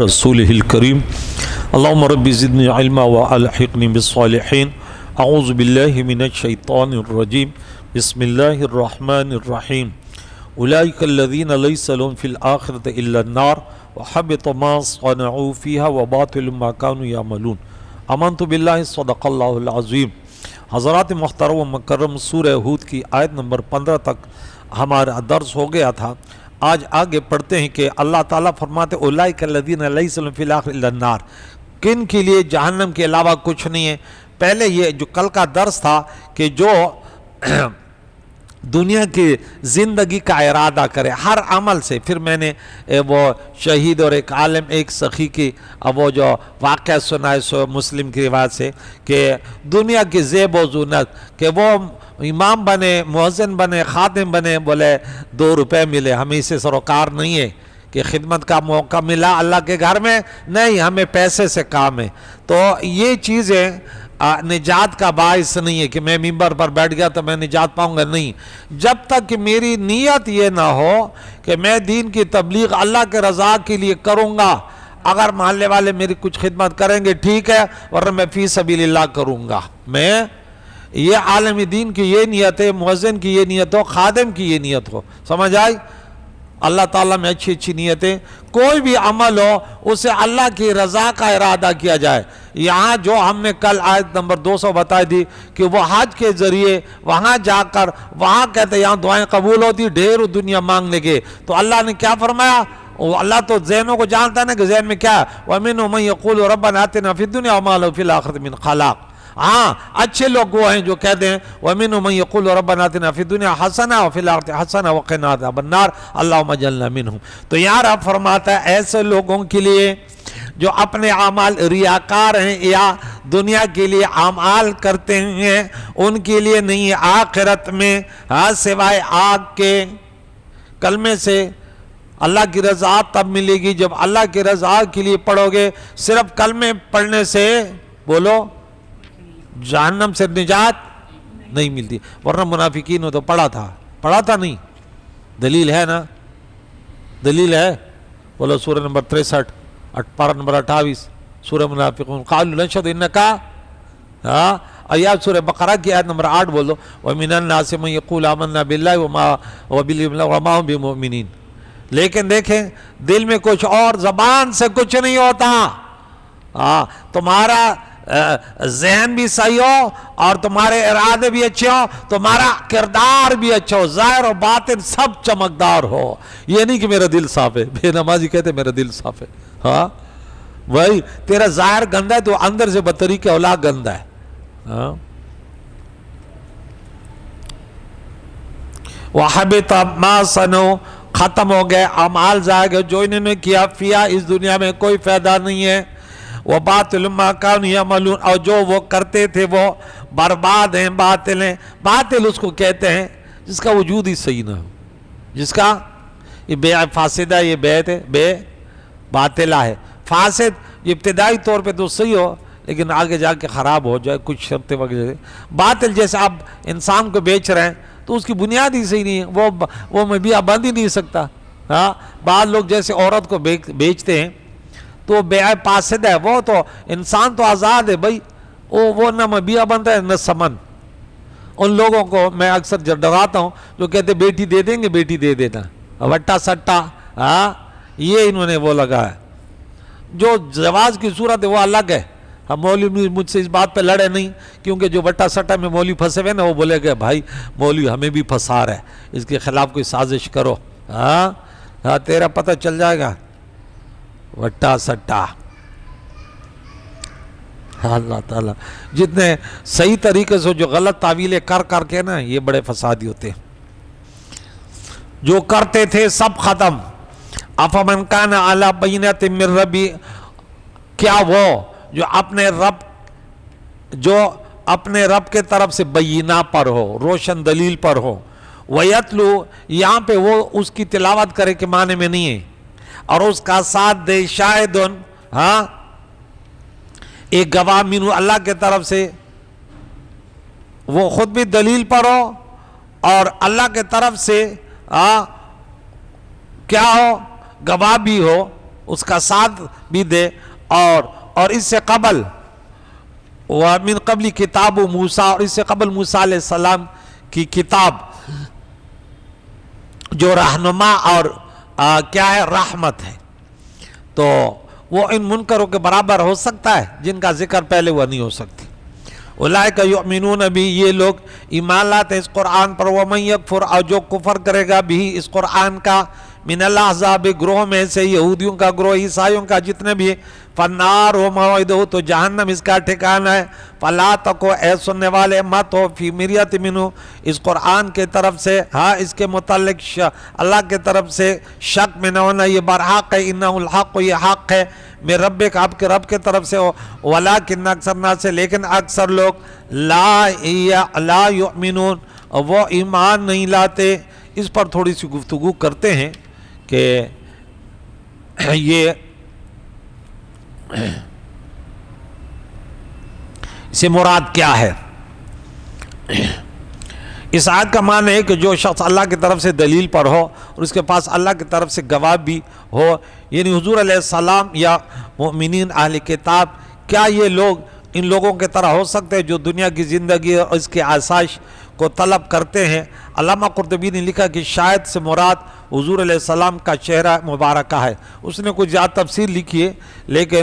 رسوله الكريم اللهم رب زدني علما وألحقني بالصالحين أعوذ بالله من الشيطان الرجيم بسم الله الرحمن الرحيم أولئك الذين ليس لهم في الآخرة إلا النار وحبط ما صنعوا فيها وباطل ما كانوا يعملون آمنت بالله صدق اللہ العظیم۔ حضرات محترم و مکرم، سورہ ہود کی آیت نمبر 15 تک ہمارا درس ہو گیا تھا۔ آج آگے پڑھتے ہیں کہ اللہ تعالیٰ فرماتے اولئک الذین لیس لہم فی الآخرۃ الا النار، کن کے لیے جہنم کے علاوہ کچھ نہیں ہے۔ پہلے یہ جو کل کا درس تھا کہ جو دنیا کی زندگی کا ارادہ کرے ہر عمل سے، پھر میں نے وہ شہید اور ایک عالم ایک سخی کی وہ جو واقعہ سنائے سو مسلم کی روایت سے کہ دنیا کی زیب و زینت، کہ وہ امام بنے، مؤذن بنے، خادم بنے، بولے 2 روپے ملے، ہمیں اسے سروکار نہیں ہے کہ خدمت کا موقع ملا اللہ کے گھر میں، نہیں، ہمیں پیسے سے کام ہے۔ تو یہ چیزیں نجات کا باعث نہیں ہے کہ میں ممبر پر بیٹھ گیا تو میں نجات پاؤں گا، نہیں۔ جب تک کہ میری نیت یہ نہ ہو کہ میں دین کی تبلیغ اللہ کے رضا کے لیے کروں گا، اگر محلے والے میری کچھ خدمت کریں گے ٹھیک ہے، ورنہ میں فی سبیل اللہ کروں گا۔ میں یہ عالم دین کی یہ نیت ہے، مؤذن کی یہ نیت ہو، خادم کی یہ نیت ہو، سمجھ آئی؟ اللہ تعالیٰ میں اچھی اچھی نیتیں، کوئی بھی عمل ہو اسے اللہ کی رضا کا ارادہ کیا جائے۔ یہاں جو ہم نے کل آیت نمبر 200 بتائی دی کہ وہ حج کے ذریعے وہاں جا کر وہاں کہتے ہیں یہاں دعائیں قبول ہوتی، ڈھیر دنیا مانگنے کے، تو اللہ نے کیا فرمایا؟ اللہ تو ذہنوں کو جانتا ہے نا کہ ذہن میں کیا ہے، وَمِنْهُم مَن يَقُولُ رَبَّنَا آتِنَا فِي الدُّنْيَا وَمَا لَهُ فِي الْآخِرَةِ مِنْ خَلَاقٍ۔ ہاں اچھے لوگ وہ ہیں جو کہتے ہیں وَمِنْهُم مَن يَقُولُ رَبَّنَا آتِنَا فِي الدُّنْيَا حَسَنَةً وَفِي الْآخِرَةِ حَسَنَةً وَقِنَا عَذَابَ النَّارِ اللَّهُمَّ اجْعَلْنَا مِنْهُمْ۔ تو یہاں رب فرماتا ہے ایسے لوگوں کے لیے جو اپنے اعمال ریاکار ہیں یا دنیا کے لیے اعمال کرتے ہیں، ان کے لیے نہیں ہے آخرت میں سوائے آگ کے۔ کلمے سے اللہ کی رضا تب ملے گی جب اللہ کی رضا کے لیے پڑھو گے۔ صرف کلمے پڑھنے سے بولو جہنم سے نجات نہیں ملتی، ورنہ منافقین نے تو پڑھا تھا نہیں؟ دلیل ہے نا؟ دلیل ہے؟ بولو سورہ نمبر 63 پارہ نمبر 28 سورہ منافقون قالوا نشهد انك آیات سورہ بقرہ کی آیت نمبر 8 بولو وَمِنَ النَّاسِ مَن يَقُولُ آمَنَّا بِاللَّهِ وَمَا هُم بِمُؤْمِنِينَ۔ لیکن دیکھیں دل میں کچھ اور، زبان سے کچھ نہیں ہوتا۔ تمہارا ذہن بھی صحیح ہو اور تمہارے ارادے بھی اچھے ہو، تمہارا کردار بھی اچھا ہو، ظاہر و باطن سب چمکدار ہو۔ یہ نہیں کہ میرا دل صاف ہے، بے نمازی کہتے میرا دل صاف ہے، ہاں وہی تیرا ظاہر گندہ ہے تو اندر سے بطریق اولا گندہ ہے۔ وَحَبِطَ مَا صَنَعُوا، ختم ہو گئے اعمال، ضائع گئے جو انہوں نے کیا، فیا اس دنیا میں کوئی فائدہ نہیں ہے، وَبَاطِلٌ مَا كَانُوا يَعْمَلُونَ، اور جو وہ کرتے تھے وہ برباد ہیں، باطل ہیں۔ باطل اس کو کہتے ہیں جس کا وجود ہی صحیح نہ ہو، جس کا یہ بے فاسدہ، یہ بے باطلہ ہے۔ فاسد ابتدائی طور پہ تو صحیح ہو لیکن آگے جا کے خراب ہو جائے کچھ شرطیں وغیرہ۔ باطل جیسے آپ انسان کو بیچ رہے ہیں تو اس کی بنیاد ہی صحیح نہیں ہے، وہ میں بھی بند ہی نہیں سکتا۔ بعض لوگ جیسے عورت کو بیچتے ہیں تو بے فاسد ہے، وہ تو انسان تو آزاد ہے بھائی، وہ نہ مبیع بند ہے نہ سمن۔ ان لوگوں کو میں اکثر ڈراتا ہوں جو کہتے بیٹی دے دیں گے، بیٹی دے دینا، وٹا سٹا، یہ انہوں نے وہ لگا ہے۔ جو جواز کی صورت ہے وہ الگ ہے۔ ہم مولوی مجھ سے اس بات پہ لڑے نہیں، کیونکہ جو وٹا سٹا میں مولوی پھنسے ہوئے نا وہ بولے گا بھائی مولوی ہمیں بھی پھنسا رہا ہے، اس کے خلاف کوئی سازش کرو، تیرا پتہ چل جائے گا وٹا سٹا۔ اللہ تعالیٰ جتنے صحیح طریقے سے جو غلط تعویلیں کر کے نا یہ بڑے فسادی ہوتے ہیں، جو کرتے تھے سب ختم۔ افمن کان علی بینۃ من ربی، کیا وہ جو اپنے رب کے طرف سے بینہ پر ہو، روشن دلیل پر ہو، وَيَتْلُو، یہاں پہ وہ اس کی تلاوت کرے کے معنی میں نہیں ہے، اور اس کا ساتھ دے شاہدن، ایک گواہ منہ اللہ کے طرف سے، وہ خود بھی دلیل پر ہو اور اللہ کے طرف سے کیا ہو، گواہ بھی ہو اس کا ساتھ بھی دے، اور اس سے قبل وَمِن قبل کتاب موسیٰ، اور اس سے قبل موسیٰ علیہ السلام کی کتاب جو رہنما اور کیا ہے، رحمت ہے، تو وہ ان منکروں کے برابر ہو سکتا ہے جن کا ذکر پہلے وہ نہیں ہو سکتی۔ اولئک یؤمنون بھی، یہ لوگ ایمان لاتے اس قرآن پر، ومن یکفر، اور جو کفر کرے گا بھی اس قرآن کا، من الاحزاب، گروہ میں سے یہودیوں کا گروہ، عیسائیوں کا جتنے بھی، فالنار و موعدہ، تو جہنم اس کا ٹھکانہ ہے، فلا تکو، اے سننے والے مت ہو، فی مریۃ منہ، اس قرآن کے طرف سے، ہاں اس کے متعلق اللہ کے طرف سے شک میں نہ ہونا، یہ برحق ہے، انہ الحق، یہ حق ہے، میں ربک، آپ کے رب کے طرف سے ہو، ولکن اکثر الناس، لیکن اکثر لوگ لا یؤمنون، وہ ایمان نہیں لاتے۔ اس پر تھوڑی سی گفتگو کرتے ہیں کہ یہ سے مراد کیا ہے۔ اس آیت کا معنی ہے کہ جو شخص اللہ کی طرف سے دلیل پر ہو اور اس کے پاس اللہ کی طرف سے گواہ بھی ہو، یعنی حضور علیہ السلام یا مؤمنین اہل کتاب، کیا یہ لوگ ان لوگوں کے طرح ہو سکتے ہیں جو دنیا کی زندگی اور اس کی آسائش کو طلب کرتے ہیں؟ علامہ قرطبی نے لکھا کہ شاید سے مراد حضور علیہ السلام کا چہرہ مبارکہ ہے۔ اس نے کچھ زیادہ تفسیر لکھی ہے، لیکن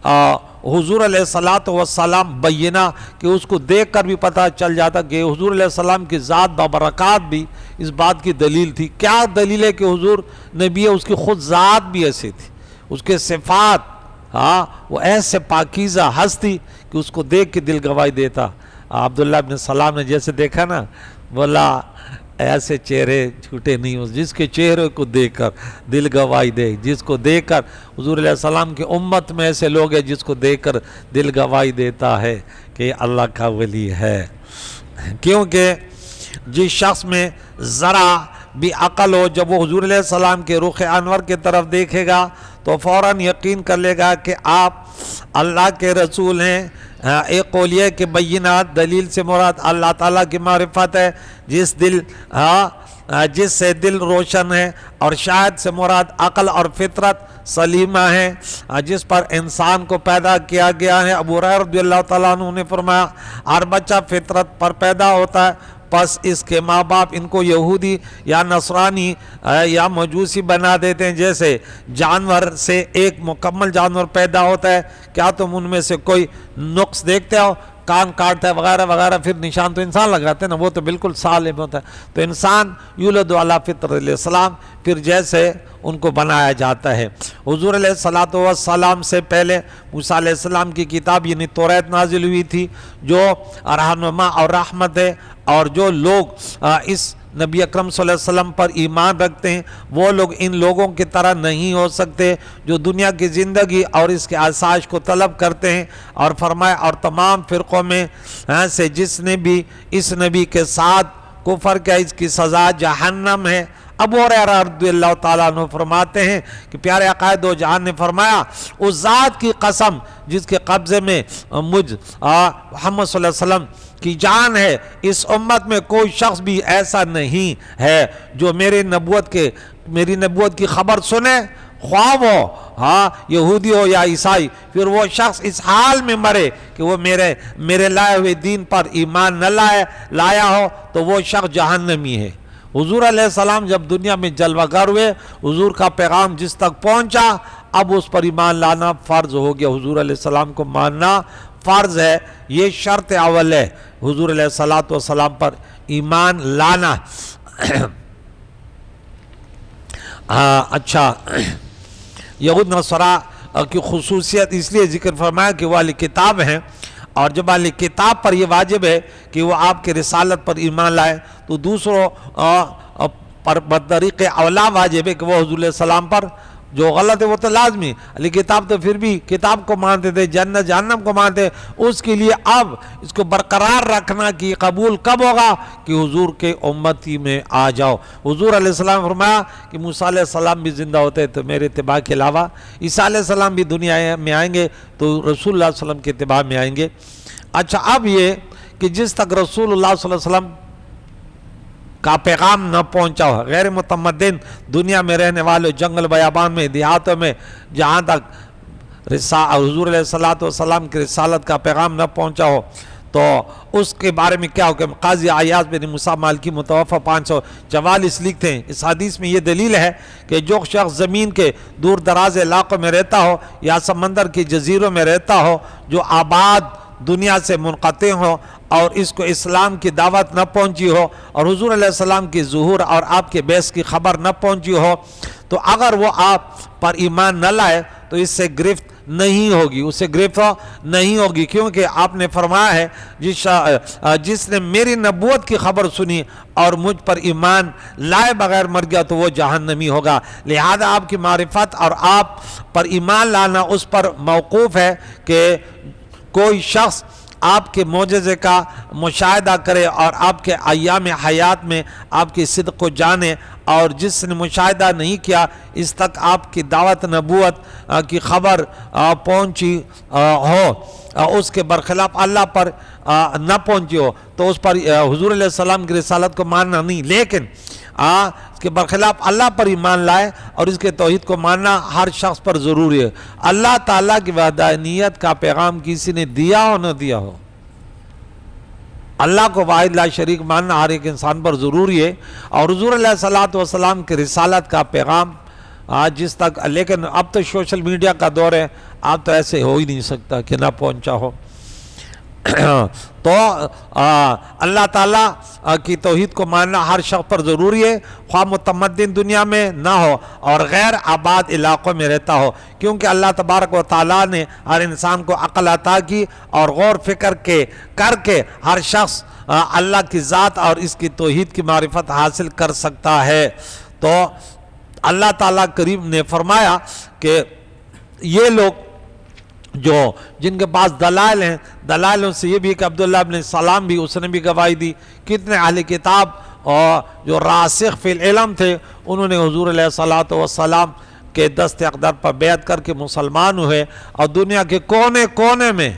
حضور علیہ السلام بینہ، کہ اس کو دیکھ کر بھی پتہ چل جاتا کہ حضور علیہ السلام کی ذات بابرکات بھی اس بات کی دلیل تھی۔ کیا دلیل ہے کہ حضور نبی ہے؟ اس کی خود ذات بھی ایسی تھی، اس کے صفات، ہاں وہ ایسے پاکیزہ ہستی کہ اس کو دیکھ کے دل گواہی دیتا۔ عبداللہ ابن سلام نے جیسے دیکھا نا، بولا ایسے چہرے جھوٹے نہیں ہو، جس کے چہرے کو دیکھ کر دل گواہی دے، جس کو دیکھ کر حضور علیہ السلام کی امت میں ایسے لوگ ہیں جس کو دیکھ کر دل گواہی دیتا ہے کہ یہ اللہ کا ولی ہے۔ کیونکہ جس شخص میں ذرا بھی عقل ہو، جب وہ حضور علیہ السلام کے رخ انور کی طرف دیکھے گا تو فوراً یقین کر لے گا کہ آپ اللہ کے رسول ہیں۔ ایک قولیہ کے بینات، دلیل سے مراد اللہ تعالیٰ کی معرفت ہے، جس سے دل روشن ہے، اور شاید سے مراد عقل اور فطرت سلیمہ ہے جس پر انسان کو پیدا کیا گیا ہے۔ ابو ہریرہ رضی اللہ تعالیٰ عنہ نے فرمایا، ہر بچہ فطرت پر پیدا ہوتا ہے، پس اس کے ماں باپ ان کو یہودی یا نصرانی یا مجوسی بنا دیتے ہیں۔ جیسے جانور سے ایک مکمل جانور پیدا ہوتا ہے، کیا تم ان میں سے کوئی نقص دیکھتے ہو؟ کان کاٹتا ہے وغیرہ وغیرہ، پھر نشان تو انسان لگاتے ہیں نا، وہ تو بالکل سالم ہوتا ہے۔ تو انسان یولد علی فطرۃ علیہ السلام، پھر جیسے ان کو بنایا جاتا ہے۔ حضور علیہ السلام سے پہلے موسیٰ علیہ السلام کی کتاب یعنی توریت نازل ہوئی تھی، جو رہنما اور رحمت ہے، اور جو لوگ اس نبی اکرم صلی اللہ علیہ وسلم پر ایمان رکھتے ہیں وہ لوگ ان لوگوں کی طرح نہیں ہو سکتے جو دنیا کی زندگی اور اس کے آسائش کو طلب کرتے ہیں۔ اور فرمایا، اور تمام فرقوں میں سے جس نے بھی اس نبی کے ساتھ کفر کیا، اس کی سزا جہنم ہے۔ ابو ہریرہ رضی اللہ تعالیٰ عنہ فرماتے ہیں کہ پیارے آقا دو جہان نے فرمایا، اس ذات کی قسم جس کے قبضے میں مجھ محمد صلی اللہ علیہ وسلم کی جان ہے، اس امت میں کوئی شخص بھی ایسا نہیں ہے جو میری نبوت کی خبر سنے، خواہ وہ یہودی ہو یا عیسائی، پھر وہ شخص اس حال میں مرے کہ وہ میرے لائے ہوئے دین پر ایمان نہ لایا ہو تو وہ شخص جہنمی ہے۔ حضور علیہ السلام جب دنیا میں جلوہ گر ہوئے، حضور کا پیغام جس تک پہنچا، اب اس پر ایمان لانا فرض ہو گیا۔ حضور علیہ السلام کو ماننا فرض ہے، یہ شرط اول ہے حضور علیہ السلام پر ایمان لانا۔ اچھا، یہود نصارہ کی خصوصیت اس لیے ذکر فرمایا کہ وہ اہل کتاب ہیں، اور جب اہل کتاب پر یہ واجب ہے کہ وہ آپ کے رسالت پر ایمان لائے، تو دوسروں پر بطریق اولا واجب ہے کہ وہ حضور علیہ السلام پر، جو غلط ہے وہ تو لازمی، اہل کتاب تو پھر بھی کتاب کو مانتے تھے، جنت جہنم کو مانتے، اس کے لیے اب اس کو برقرار رکھنا کہ قبول کب ہوگا کہ حضور کے امتی میں آ جاؤ۔ حضور علیہ السلام فرمایا کہ موسیٰ علیہ السلام بھی زندہ ہوتے تو میرے اتباع کے علاوہ عیسیٰ علیہ السلام بھی دنیا میں آئیں گے تو رسول اللہ صلی اللہ علیہ وسلم کے اتباع میں آئیں گے۔ اچھا، اب یہ کہ جس تک رسول اللہ صلی اللہ علیہ وسلم کا پیغام نہ پہنچا ہو، غیر متمدن دنیا میں رہنے والوں، جنگل بیابان میں، دیہاتوں میں، جہاں تک حضور علیہ الصلوۃ والسلام کی رسالت کا پیغام نہ پہنچا ہو، تو اس کے بارے میں کیا ہو کہ قاضی عیاض بن موسیٰ مالکی متوفی 544 لکھتے ہیں، اس حدیث میں یہ دلیل ہے کہ جو شخص زمین کے دور دراز علاقوں میں رہتا ہو یا سمندر کی جزیروں میں رہتا ہو، جو آباد دنیا سے منقطع ہو اور اس کو اسلام کی دعوت نہ پہنچی ہو اور حضور علیہ السلام کی ظہور اور آپ کے بعث کی خبر نہ پہنچی ہو، تو اگر وہ آپ پر ایمان نہ لائے تو اس سے گرفت نہیں ہوگی، اسے گرفت نہیں ہوگی، کیونکہ آپ نے فرمایا ہے جس نے میری نبوت کی خبر سنی اور مجھ پر ایمان لائے بغیر مر گیا تو وہ جہنمی ہوگا۔ لہذا آپ کی معرفت اور آپ پر ایمان لانا اس پر موقوف ہے کہ کوئی شخص آپ کے معجزے کا مشاہدہ کرے اور آپ کے ایام حیات میں آپ کی صدق کو جانے، اور جس نے مشاہدہ نہیں کیا اس تک آپ کی دعوت نبوت کی خبر پہنچی ہو، اس کے برخلاف اللہ پر نہ پہنچی ہو، تو اس پر حضور علیہ السلام کی رسالت کو ماننا نہیں، لیکن اس کے برخلاف اللہ پر ایمان لائے اور اس کے توحید کو ماننا ہر شخص پر ضروری ہے۔ اللہ تعالیٰ کی وحدانیت کا پیغام کسی نے دیا ہو نہ دیا ہو، اللہ کو واحد لا شریک ماننا ہر ایک انسان پر ضروری ہے، اور حضور علیہ الصلوۃ والسلام کی رسالت کا پیغام جس تک، لیکن اب تو سوشل میڈیا کا دور ہے، اب تو ایسے ہو ہی نہیں سکتا کہ نہ پہنچا ہو۔ تو اللہ تعالیٰ کی توحید کو ماننا ہر شخص پر ضروری ہے، خواہ متمدن دنیا میں نہ ہو اور غیر آباد علاقوں میں رہتا ہو، کیونکہ اللہ تبارک و تعالیٰ نے ہر انسان کو عقل عطا کی اور غور فکر کر کے ہر شخص اللہ کی ذات اور اس کی توحید کی معرفت حاصل کر سکتا ہے۔ تو اللہ تعالیٰ کریم نے فرمایا کہ یہ لوگ جن کے پاس دلائل ہیں، دلائلوں سے یہ بھی کہ عبداللہ ابن سلام بھی، اس نے بھی گواہی دی، کتنے اہل کتاب اور جو راسخ فی العلم تھے انہوں نے حضور علیہ الصلوۃ والسلام کے دست اقدار پر بیعت کر کے مسلمان ہوئے، اور دنیا کے کونے کونے میں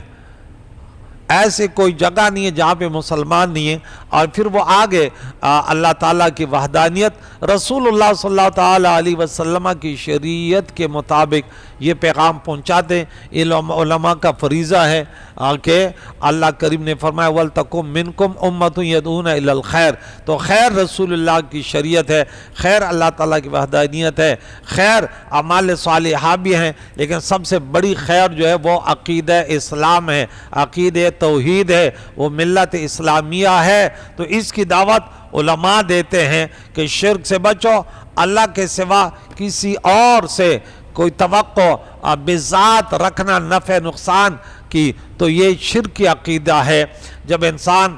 ایسے کوئی جگہ نہیں ہے جہاں پہ مسلمان نہیں ہے، اور پھر وہ آگے اللہ تعالیٰ کی وحدانیت، رسول اللہ صلی اللہ تعالیٰ علیہ وسلم کی شریعت کے مطابق یہ پیغام پہنچاتے ہیں۔ علماء کا فریضہ ہے کہ اللہ کریم نے فرمایا وَلْتَكُمْ مِنْكُمْ أُمَّةٌ يَدْعُونَ إِلَى الْخَيْرِ، تو خیر رسول اللہ کی شریعت ہے، خیر اللہ تعالیٰ کی وحدانیت ہے، خیر اعمال صالحہ بھی ہیں، لیکن سب سے بڑی خیر جو ہے وہ عقیدہ اسلام ہے، عقیدہ توحید ہے، وہ ملت اسلامیہ ہے۔ تو اس کی دعوت علماء دیتے ہیں کہ شرک سے بچو، اللہ کے سوا کسی اور سے کوئی توقع بذات رکھنا نفع نقصان کی، تو یہ شرک کی عقیدہ ہے۔ جب انسان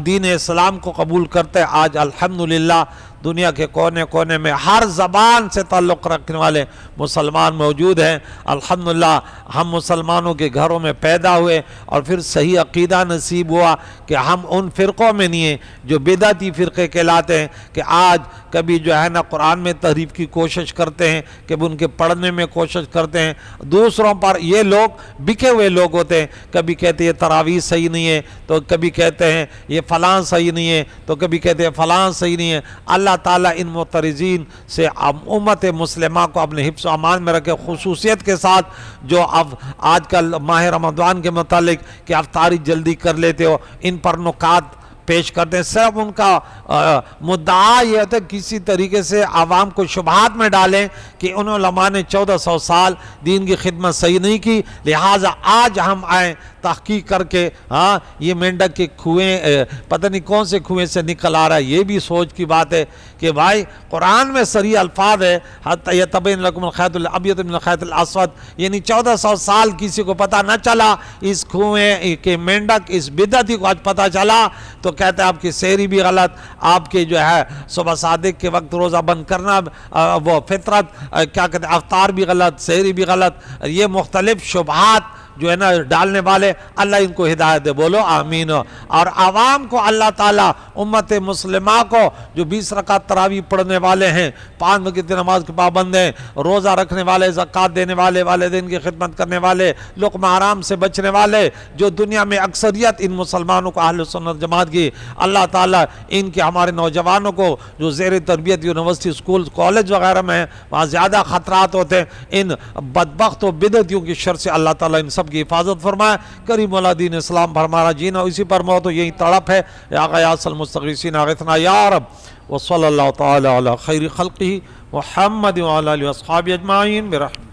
دین اسلام کو قبول کرتے، آج الحمدللہ دنیا کے کونے کونے میں ہر زبان سے تعلق رکھنے والے مسلمان موجود ہیں۔ الحمدللہ ہم مسلمانوں کے گھروں میں پیدا ہوئے اور پھر صحیح عقیدہ نصیب ہوا کہ ہم ان فرقوں میں نہیں ہیں جو بدعتی فرقے کہلاتے ہیں، کہ آج کبھی جو ہے نا قرآن میں تحریف کی کوشش کرتے ہیں، کبھی ان کے پڑھنے میں کوشش کرتے ہیں، دوسروں پر یہ لوگ بکے ہوئے لوگ ہوتے ہیں، کبھی کہتے ہیں یہ تراویح صحیح نہیں ہے، تو کبھی کہتے ہیں یہ فلاں صحیح نہیں ہے، تو کبھی کہتے ہیں فلاں صحیح نہیں ہے۔ اللہ تعالیٰ ان معترضین سے امت مسلمہ کو اپنے حفظ و امان میں رکھے، خصوصیت کے ساتھ جو اب آج کل ماہ رمضان کے متعلق کہ افطاری جلدی کر لیتے ہو، ان پر نکات پیش کرتے ہیں، صرف ان کا مدعا یہ ہوتا ہے کسی طریقے سے عوام کو شبہات میں ڈالیں کہ ان علماء نے 1400 سال دین کی خدمت صحیح نہیں کی، لہٰذا آج ہم آئیں تحقیق کر کے یہ مینڈک کے کنویں پتہ نہیں کون سے کنویں سے نکل آ رہا ہے۔ یہ بھی سوچ کی بات ہے کہ بھائی قرآن میں صریح الفاظ ہے حتی یتبین لکم الخیط الابیض من الخیط الاسود، یعنی 1400 سال کسی کو پتہ نہ چلا اس کنویں کے مینڈک اس بدعتی کو آج پتہ چلا، تو کہتے ہیں آپ کی سحری بھی غلط، آپ کے جو ہے صبح صادق کے وقت روزہ بند کرنا وہ فطرت، کیا کہتے ہیں افطار بھی غلط، سحری بھی غلط، یہ مختلف شبہات جو ہے نا ڈالنے والے، اللہ ان کو ہدایت دے، بولو آمین۔ اور عوام کو اللہ تعالیٰ، امت مسلمہ کو جو 20 رکعت تراویح پڑھنے والے ہیں، 5 وقت کی نماز کے پابند ہیں، روزہ رکھنے والے، زکوٰۃ دینے والے، والدین کی خدمت کرنے والے، لقمہ حرام سے بچنے والے، جو دنیا میں اکثریت ان مسلمانوں کو اہل سنت جماعت کی، اللہ تعالیٰ ان کے ہمارے نوجوانوں کو جو زیر تربیت یونیورسٹی، اسکول، کالج وغیرہ میں ہیں، وہاں زیادہ خطرات ہوتے ہیں، ان بدبخت و بدعتیوں کی شر سے اللہ تعالیٰ ان سب کی حفاظت فرمائے۔ کریم مولا دین اسلام پر ہمارا جینا اسی پر موت ہو، یہی تڑپ ہے۔ یا غیاث المستغیثین اغثنا یا رب۔ وصلی اللہ تعالی علی خیر خلقہ محمد وعلی آلہ واصحابہ اجمعین برحمتہ۔